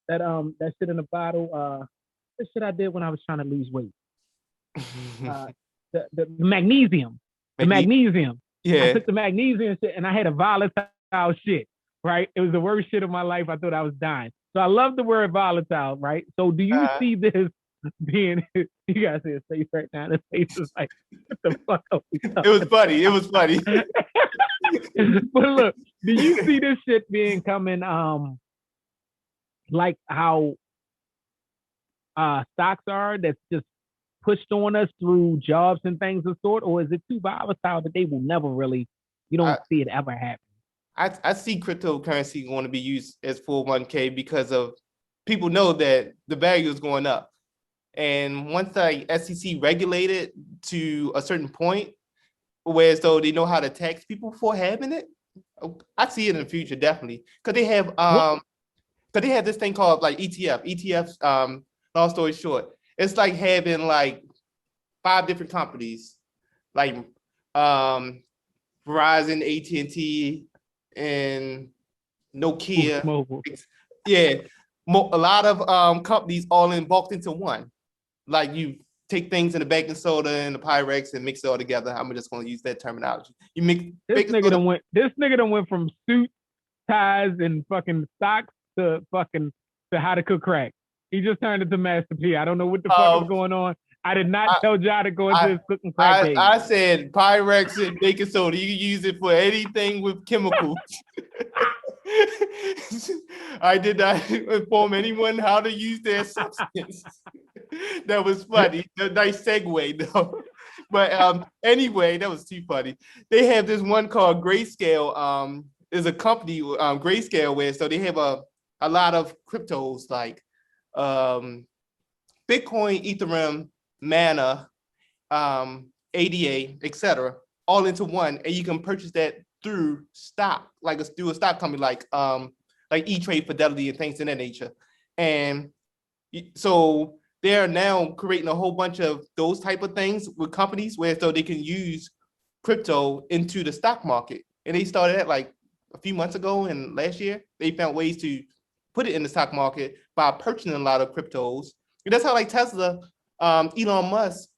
[SPEAKER 2] That shit in the bottle, the shit I did when I was trying to lose weight. The magnesium. The magnesium.
[SPEAKER 3] Yeah.
[SPEAKER 2] I took the magnesium shit and I had a volatile shit, right? It was the worst shit of my life. I thought I was dying. So I love the word volatile, right? So do you see this being, you guys see his face right now? His face is like, what the fuck are we talking
[SPEAKER 3] It was funny.
[SPEAKER 2] But look, do you see this shit being coming like how stocks are, that's just pushed on us through jobs and things of sort, or is it too volatile that they will never really, you don't see it ever happen?
[SPEAKER 3] I see cryptocurrency going to be used as 401k because of people know that the value is going up. And once the SEC regulated to a certain point, where so they know how to tax people for having it, I see it in the future, definitely. Because they have this thing called like ETFs, long story short, it's like having like 5 different companies, like Verizon, AT&T, and Nokia. Yeah, a lot of companies all bulked into one. Like you take things in the baking soda and the Pyrex and mix it all together. I'm just going to use that terminology. You mix
[SPEAKER 2] this nigga done went from suits, ties, and fucking stocks to how to cook crack. He just turned into Master P. I don't know what the fuck is going on. I did not tell Ja to go into his cooking crack game.
[SPEAKER 3] I said Pyrex and baking soda. You can use it for anything with chemicals. I did not inform anyone how to use their substance. That was funny. A nice segue, though. But anyway, that was too funny. They have this one called Grayscale. Is a company, Grayscale, where so they have a lot of cryptos like Bitcoin, Ethereum, Mana, ADA, etc., all into one, and you can purchase that through stock, through a stock company like E-Trade, Fidelity, and things in that nature. And so they're now creating a whole bunch of those type of things with companies where so they can use crypto into the stock market. And they started that like a few months ago, and last year they found ways to put it in the stock market by purchasing a lot of cryptos. And that's how like Tesla, Elon Musk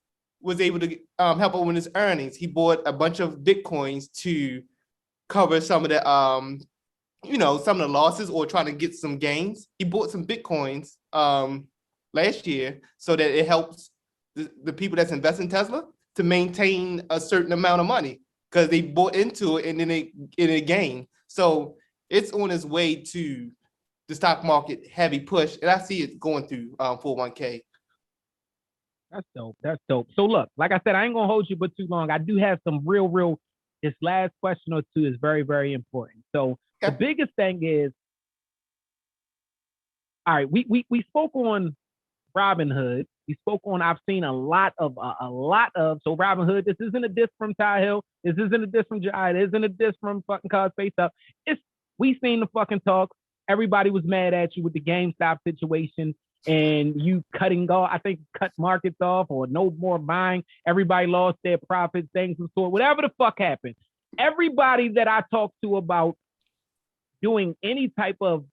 [SPEAKER 3] was able to help out with his earnings. He bought a bunch of Bitcoins to cover some of the some of the losses or trying to get some gains. He bought some Bitcoins last year so that it helps the people that's investing in Tesla to maintain a certain amount of money because they bought into it and then it gained. So it's on its way to the stock market heavy push, and I see it going through 401k.
[SPEAKER 2] That's dope. So look, like I said, I ain't gonna hold you but too long. I do have some real. This last question or two is very, very important. So the biggest thing is, all right, we spoke on Robinhood. We spoke on, I've seen a lot of, so Robinhood, this isn't a diss from Ty Hill. This isn't a diss from Jai. This isn't a diss from fucking Cause Face Up. We seen the fucking talk. Everybody was mad at you with the GameStop situation and you cutting off, I think cut markets off or no more buying. Everybody lost their profits, things of sort, whatever the fuck happened. Everybody that I talked to about doing any type of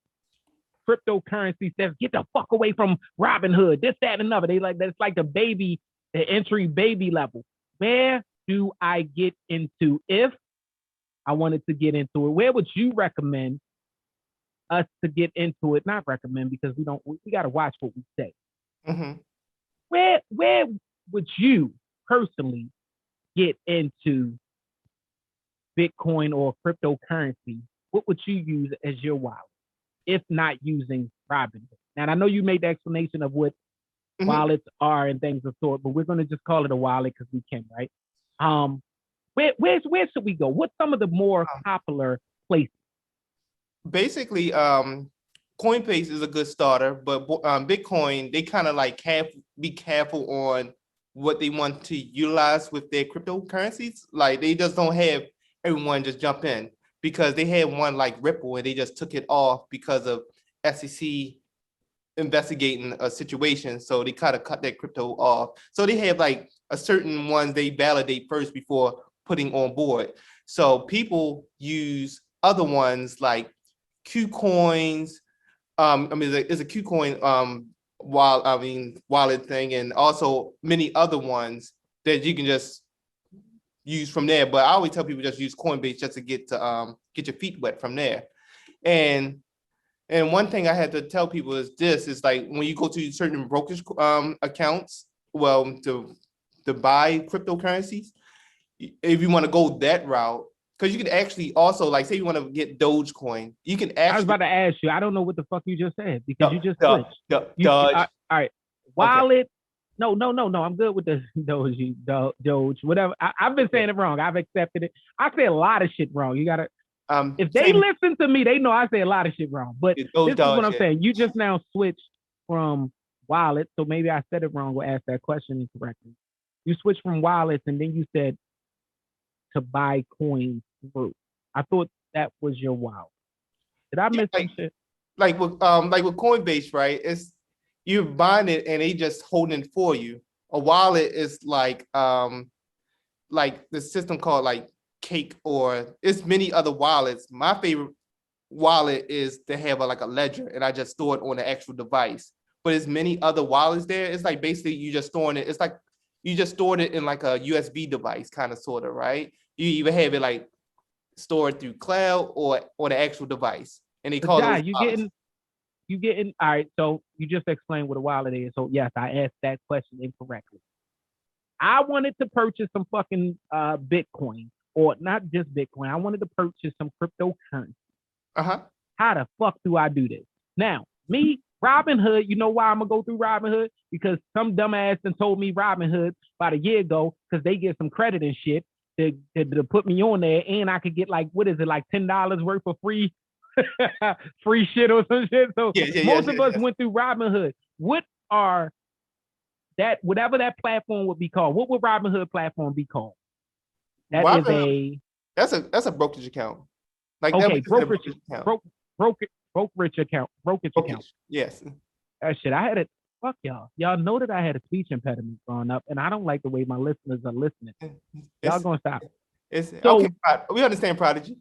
[SPEAKER 2] cryptocurrency says, get the fuck away from Robinhood, this, that, and another. They like that's like the entry baby level. Where do I get into if I wanted to get into it? Where would you recommend us to get into it? Not recommend because we got to watch what we say.
[SPEAKER 3] Mm-hmm.
[SPEAKER 2] Where would you personally get into Bitcoin or cryptocurrency? What would you use as your wallet if not using Robinhood? Now, I know you made the explanation of what wallets are and things of sort, but we're going to just call it a wallet because we can, right? Where should we go? What's some of the more popular places?
[SPEAKER 3] Basically, Coinbase is a good starter, but Bitcoin, they kind of like be careful on what they want to utilize with their cryptocurrencies. Like they just don't have everyone just jump in, because they had one like Ripple and they just took it off because of SEC investigating a situation. So they kind of cut their crypto off. So they have like a certain ones they validate first before putting on board. So people use other ones like KuCoins. It's a KuCoin wallet thing, and also many other ones that you can just use from there. But I always tell people just use Coinbase just to get your feet wet from there. And one thing I had to tell people is this: is like when you go to certain brokerage accounts, well, to buy cryptocurrencies, if you want to go that route, because you can actually also, like, say you want to get Dogecoin, you can actually.
[SPEAKER 2] I was about to ask you. I don't know what the fuck you just said because you just
[SPEAKER 3] Doge.
[SPEAKER 2] switched. All right. Wallet. Okay. No. I'm good with the Doge, whatever. I've been saying it wrong. I've accepted it. I say a lot of shit wrong. You gotta. If they listen to me, they know I say a lot of shit wrong. But this is what I'm saying. You just now switched from wallet, so maybe I said it wrong or asked that question incorrectly. You switched from wallets, and then you said to buy coins through. I thought that was your wow. Did I miss some shit?
[SPEAKER 3] Like with Coinbase, right? It's you're buying it and they just holding it for you. A wallet is like the system called like Cake, or it's many other wallets. My favorite wallet is to have a ledger, and I just store it on the actual device. But there's many other wallets there. It's like basically you just storing it. It's like you just stored it in like a USB device, kind of sort of, right? You even have it like stored through cloud or the actual device, and they call it.
[SPEAKER 2] You getting all right? So you just explained what a wallet is. So yes, I asked that question incorrectly. I wanted to purchase some fucking Bitcoin, or not just Bitcoin. I wanted to purchase some cryptocurrency. How the fuck do I do this? Now, me, Robinhood, you know why I'm gonna go through Robinhood? Because some dumbass done told me Robinhood about a year ago, because they get some credit and shit to put me on there, and I could get like, what is it, like $10 worth of free shit or some shit. So most of us went through Robinhood. What are that, whatever that platform would be called? What would Robinhood platform be called? That's
[SPEAKER 3] a brokerage account. Like
[SPEAKER 2] brokerage account.
[SPEAKER 3] Yes.
[SPEAKER 2] That shit. I had it. Fuck y'all. Y'all know that I had a speech impediment growing up, and I don't like the way my listeners are listening. Y'all gonna stop.
[SPEAKER 3] Okay. We understand, Prodigy.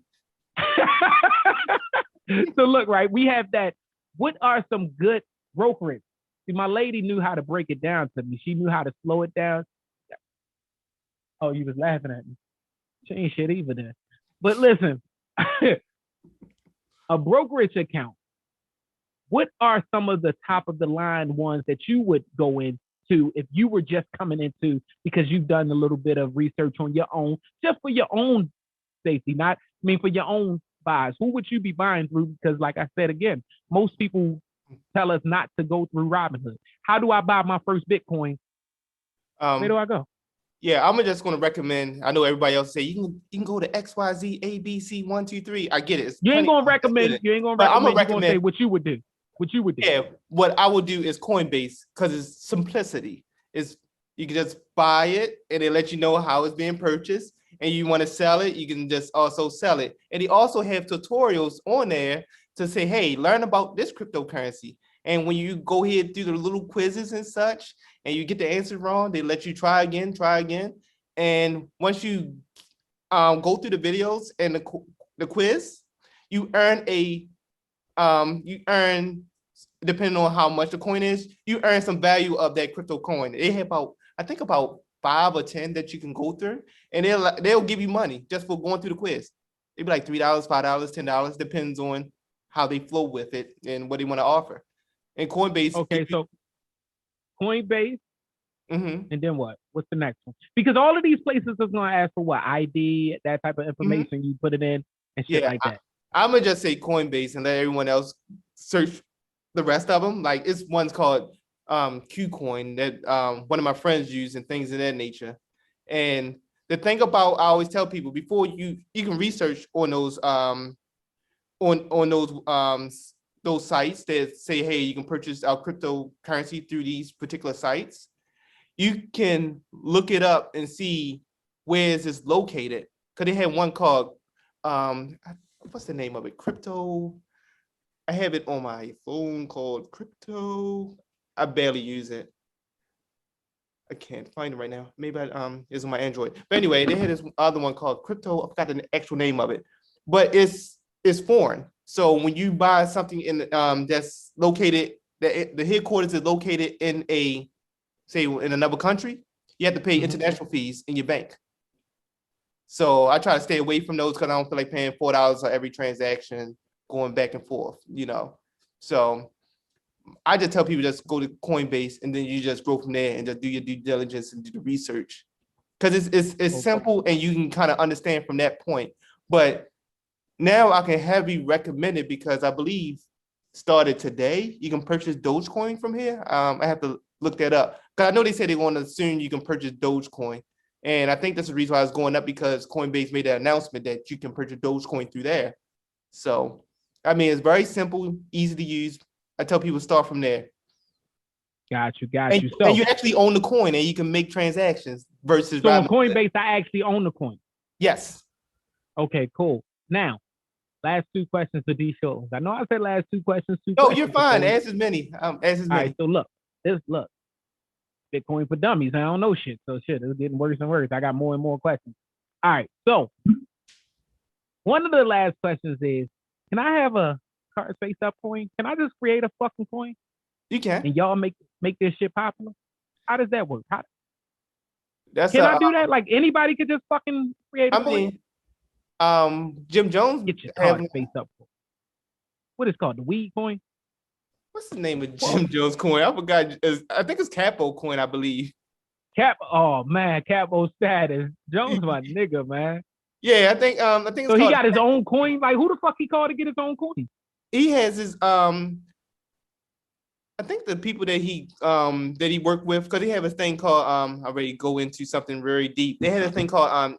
[SPEAKER 2] So look, right, we have that. What are some good brokerage? See, my lady knew how to break it down to me. She knew how to slow it down. Oh, you was laughing at me. She ain't shit either then. But listen, a brokerage account. What are some of the top of the line ones that you would go into if you were just coming into, because you've done a little bit of research on your own, just for your own safety, for your own buys? Who would you be buying through? Because like I said again, most people tell us not to go through Robinhood. How do I buy my first Bitcoin? Where do I go?
[SPEAKER 3] Yeah, I'm just going to recommend. I know everybody else say you can go to XYZ ABC 1 2 3. I get it.
[SPEAKER 2] You ain't gonna recommend. You ain't gonna recommend. I'm gonna say what you would do.
[SPEAKER 3] Yeah, what I would do is Coinbase, because it's simplicity. Is you can just buy it and they let you know how it's being purchased, and you want to sell it, you can just also sell it. And they also have tutorials on there to say, hey, learn about this cryptocurrency. And when you go ahead through the little quizzes and such, and you get the answer wrong, they let you try again. And once you go through the videos and the quiz, you earn depending on how much the coin is, you earn some value of that crypto coin. They have about 5 or 10 that you can go through, and they'll give you money just for going through the quiz. It'd be like $3, $5, $10, depends on how they flow with it and what they want to offer. And Coinbase.
[SPEAKER 2] Okay, so Coinbase, and then what? What's the next one? Because all of these places are going to ask for what? ID, that type of information. You put it in and shit like that.
[SPEAKER 3] I'm gonna just say Coinbase and let everyone else search the rest of them. Like it's one's called KuCoin that one of my friends use and things of that nature. And the thing about, I always tell people before you can research on those those sites that say, hey, you can purchase our cryptocurrency through these particular sites, you can look it up and see where is this located. Because they had one called, what's the name of it? Crypto. I have it on my phone called Crypto. I barely use it. I can't find it right now. Maybe it's on my Android. But anyway, they had this other one called Crypto. I forgot the actual name of it. But it's foreign. So when you buy something in that's located, the headquarters is located in in another country, you have to pay international fees in your bank. So I try to stay away from those because I don't feel like paying $4 for every transaction going back and forth, So I just tell people just go to Coinbase and then you just go from there and just do your due diligence and do the research. Because it's simple and you can kind of understand from that point. But now I can heavily recommend it because I believe started today, you can purchase Dogecoin from here. I have to look that up. Because I know they said they want to soon you can purchase Dogecoin. And I think that's the reason why it's going up because Coinbase made an announcement that you can purchase Dogecoin through there. So, I mean, it's very simple, easy to use. I tell people start from there.
[SPEAKER 2] Got you.
[SPEAKER 3] So, and you actually own the coin and you can make transactions versus.
[SPEAKER 2] So on Coinbase, I actually own the coin.
[SPEAKER 3] Yes.
[SPEAKER 2] Okay, cool. Now, last two questions for D shows. I know I said last two questions.
[SPEAKER 3] You're fine. Ask as many. Ask as many.
[SPEAKER 2] All right, so look. Bitcoin for dummies. I don't know shit. So shit, it's getting worse and worse. I got more and more questions. All right. So one of the last questions is, can I have a card face up coin? Can I just create a fucking coin?
[SPEAKER 3] You can.
[SPEAKER 2] And y'all make this shit popular? How does that work? Can
[SPEAKER 3] I
[SPEAKER 2] do that? Like anybody could just fucking create a coin?
[SPEAKER 3] Jim Jones.
[SPEAKER 2] Get your card face up. What is it called? The weed coin?
[SPEAKER 3] What's the name of Jim Jones coin? I forgot. I think it's Capo coin, I believe.
[SPEAKER 2] Oh man, Capo status. Jones my nigga, man.
[SPEAKER 3] Yeah, I think it's
[SPEAKER 2] so he got his own coin. Like who the fuck he called to get his own coin?
[SPEAKER 3] He has his I think the people that he worked with, because they have a thing called I already go into something very deep. They had a thing called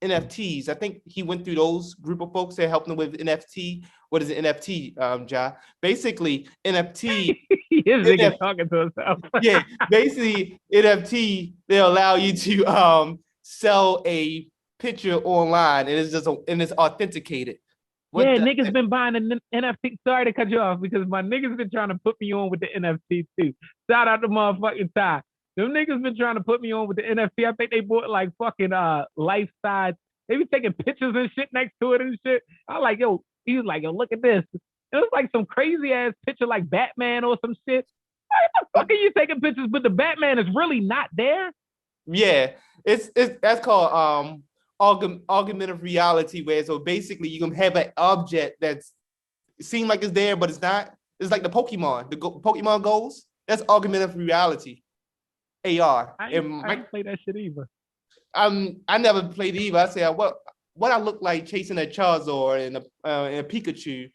[SPEAKER 3] NFTs. I think he went through those group of folks that helped him with NFT. What is an NFT, Ja? Basically, NFT.
[SPEAKER 2] His nigga talking to himself.
[SPEAKER 3] Yeah, basically, NFT, they allow you to sell a picture online, and it's authenticated.
[SPEAKER 2] Niggas been buying an NFT. Sorry to cut you off because my niggas been trying to put me on with the NFT too. Shout out to motherfucking Ty. Them niggas been trying to put me on with the NFT. I think they bought like fucking life size. They be taking pictures and shit next to it and shit. I like, yo, he was like, yo, look at this. It was like some crazy ass picture like Batman or some shit. Why the fuck are you taking pictures, but the Batman is really not there?
[SPEAKER 3] Yeah, it's that's called augmented reality, where so basically you can have an object that's seem like it's there, but it's not. It's like the Pokemon goals. That's augmented reality. AR.
[SPEAKER 2] I didn't play that shit either.
[SPEAKER 3] I never played either. I say what I look like chasing a Charizard and a Pikachu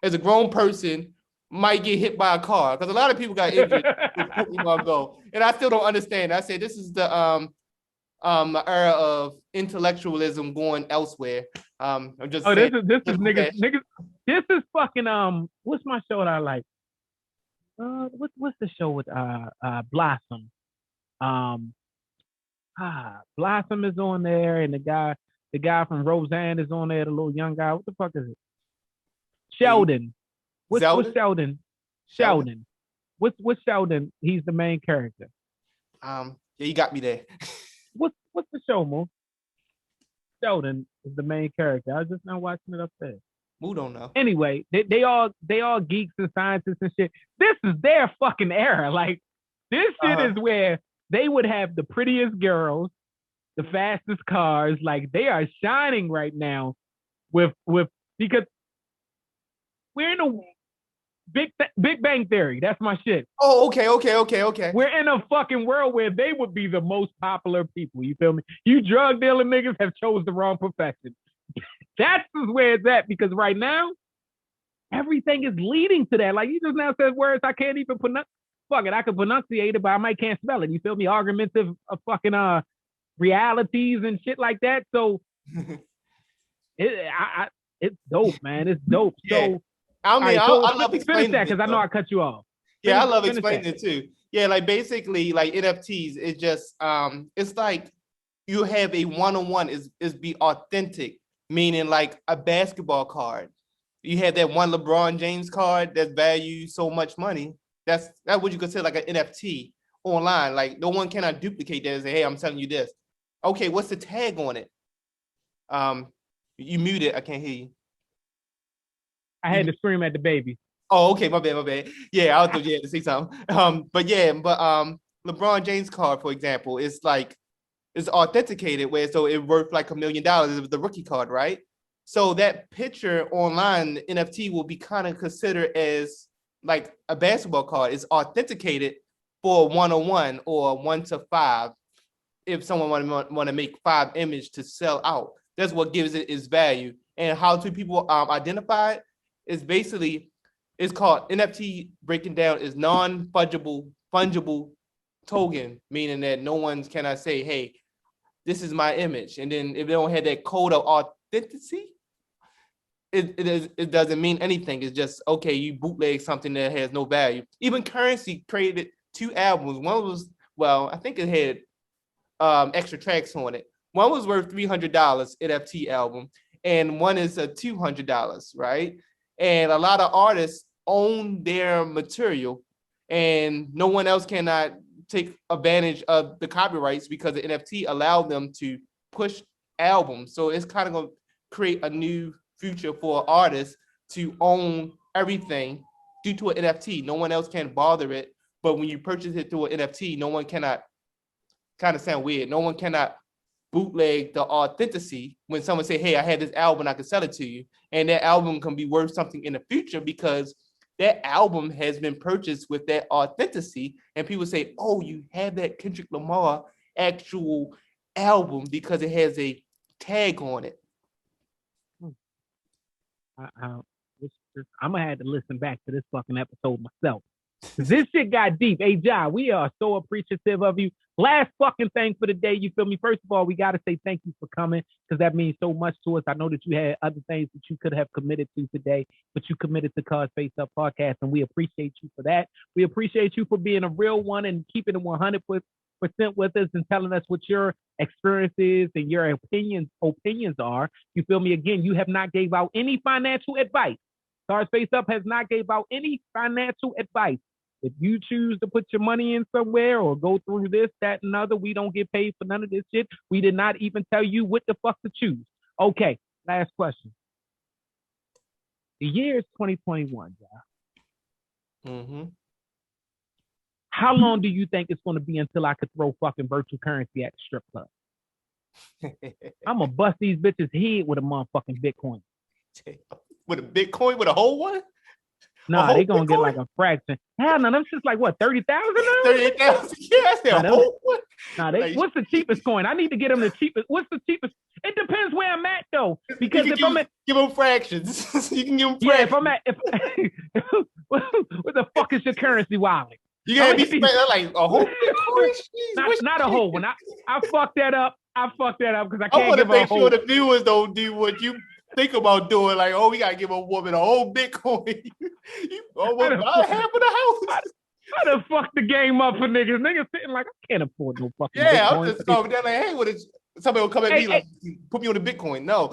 [SPEAKER 3] as a grown person might get hit by a car because a lot of people got injured with Pokemon Go, and I still don't understand. I say this is the era of intellectualism going elsewhere. I'm just
[SPEAKER 2] saying, this is niggas. This is fucking what's my show that I like? What's the show with Blossom? Blossom is on there, and the guy from Roseanne is on there. The little young guy. What the fuck is it? Sheldon. What's Sheldon? Sheldon. What's Sheldon? He's the main character.
[SPEAKER 3] Yeah, you got me there.
[SPEAKER 2] What's the show, Mo? Sheldon is the main character. I was just now watching it up there.
[SPEAKER 3] Mo don't know.
[SPEAKER 2] Anyway, they all geeks and scientists and shit. This is their fucking era. Like this shit is where they would have the prettiest girls, the fastest cars. Like they are shining right now with because we're in a Big Bang Theory. That's my shit.
[SPEAKER 3] Oh, okay.
[SPEAKER 2] We're in a fucking world where they would be the most popular people. You feel me? You drug dealing niggas have chose the wrong profession. That's where it's at because right now, everything is leading to that. Like you just now said words I can't even pronounce. Fuck it, I could pronunciate it, but I can't spell it. You feel me? Argumentative fucking realities and shit like that. So it's dope, man. It's dope.
[SPEAKER 3] Yeah.
[SPEAKER 2] So
[SPEAKER 3] I mean,
[SPEAKER 2] right, so
[SPEAKER 3] I love
[SPEAKER 2] finish
[SPEAKER 3] explaining
[SPEAKER 2] that
[SPEAKER 3] it,
[SPEAKER 2] because I know
[SPEAKER 3] though.
[SPEAKER 2] I cut you off.
[SPEAKER 3] Yeah, I love
[SPEAKER 2] Finish
[SPEAKER 3] explaining
[SPEAKER 2] that.
[SPEAKER 3] it too. Yeah, like basically, like NFTs, it just it's like you have a one-on-one is be authentic, meaning like a basketball card. You have that one LeBron James card that values so much money. That's what you consider like an NFT online. Like no one cannot duplicate that and say, hey, I'm telling you this. Okay, what's the tag on it? You muted. I can't hear you.
[SPEAKER 2] I had to scream at the baby.
[SPEAKER 3] Oh, okay, my bad. Yeah, I thought you had to say something. LeBron James card, for example, is like it's authenticated where so it's worth like $1 million. It was the rookie card, right? So that picture online, the NFT will be kind of considered as like a basketball card. It's authenticated for 1-on-1 or 1-5. If someone want to make 5 image to sell out, that's what gives it its value. And how do people identify it? Is basically it's called NFT. Breaking down is fungible token, meaning that no one cannot say, hey, this is my image. And then if they don't have that code of authenticity, it doesn't mean anything. It's just, okay, you bootleg something that has no value. Even Currency created 2 albums. One was, well, I think it had extra tracks on it. One was worth $300 NFT album, and one is $200, right? And a lot of artists own their material, and no one else cannot take advantage of the copyrights because the NFT allowed them to push albums. So it's kind of going to create a new future for artists to own everything due to an NFT. No one else can bother it, but when you purchase it through an NFT, no one cannot, kind of sound weird, no one cannot bootleg the authenticity when someone say, hey, I had this album, I can sell it to you. And that album can be worth something in the future because that album has been purchased with that authenticity. And people say, oh, you have that Kendrick Lamar actual album because it has a tag on it.
[SPEAKER 2] I'm gonna have to listen back to this fucking episode myself. This shit got deep. Hey, Ja, we are so appreciative of you. Last fucking thing for the day, you feel me? First of all, we got to say thank you for coming because that means so much to us. I know that you had other things that you could have committed to today, but you committed to Cause Face Up Podcast, and we appreciate you for that. We appreciate you for being a real one and keeping it 100% with us and telling us what your experiences and your opinions are. You feel me? Again, you have not gave out any financial advice. Cause Face Up has not gave out any financial advice. If you choose to put your money in somewhere or go through this, that, and other, we don't get paid for none of this shit. We did not even tell you what the fuck to choose. Okay, last question. The year is 2021, y'all.
[SPEAKER 3] Mm-hmm.
[SPEAKER 2] How long do you think it's going to be until I could throw fucking virtual currency at the strip club? I'm going to bust these bitches' head with a motherfucking Bitcoin.
[SPEAKER 3] With a Bitcoin? With a whole one?
[SPEAKER 2] Nah, they gonna get like a fraction. Hell no, them shit's like what, 30,000 now?
[SPEAKER 3] 38,000. Yeah, that's a whole one.
[SPEAKER 2] Nah, what's the cheapest coin? I need to get them the cheapest. What's the cheapest? It depends where I'm at though. Because if I'm at,
[SPEAKER 3] give them fractions. You can give them fractions.
[SPEAKER 2] Yeah, if I'm at, what the fuck is your currency wallet?
[SPEAKER 3] You gotta be spending like a whole Bitcoin.
[SPEAKER 2] Not a whole one. I fucked that up. Because I can't
[SPEAKER 3] want to
[SPEAKER 2] give a
[SPEAKER 3] make
[SPEAKER 2] whole.
[SPEAKER 3] sure the viewers don't do what you think about doing, like, oh, we gotta give a woman a whole Bitcoin. You almost buy half of the house.
[SPEAKER 2] I done fucked the game up for niggas. Niggas sitting like, I can't afford no fucking Bitcoin.
[SPEAKER 3] Yeah, I'm just talking down like, hey, what is somebody will come at me like, put me on the Bitcoin? No.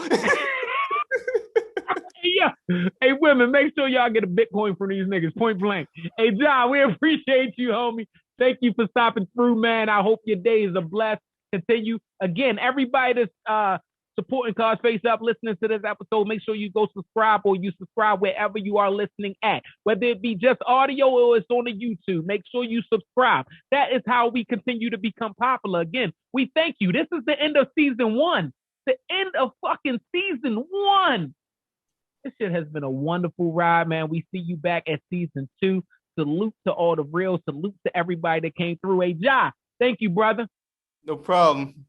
[SPEAKER 2] Yeah. Hey, women, make sure y'all get a Bitcoin from these niggas, point blank. Hey, John, we appreciate you, homie. Thank you for stopping through, man. I hope your days are blessed. Continue. Again, everybody that's supporting Cause Face Up, listening to this episode, make sure you go subscribe or you subscribe wherever you are listening at. Whether it be just audio or it's on the YouTube, make sure you subscribe. That is how we continue to become popular. Again, we thank you. This is the end of season 1. The end of fucking season 1. This shit has been a wonderful ride, man. We see you back at season 2. Salute to all the real. Salute to everybody that came through. Hey, Ja, thank you, brother.
[SPEAKER 3] No problem.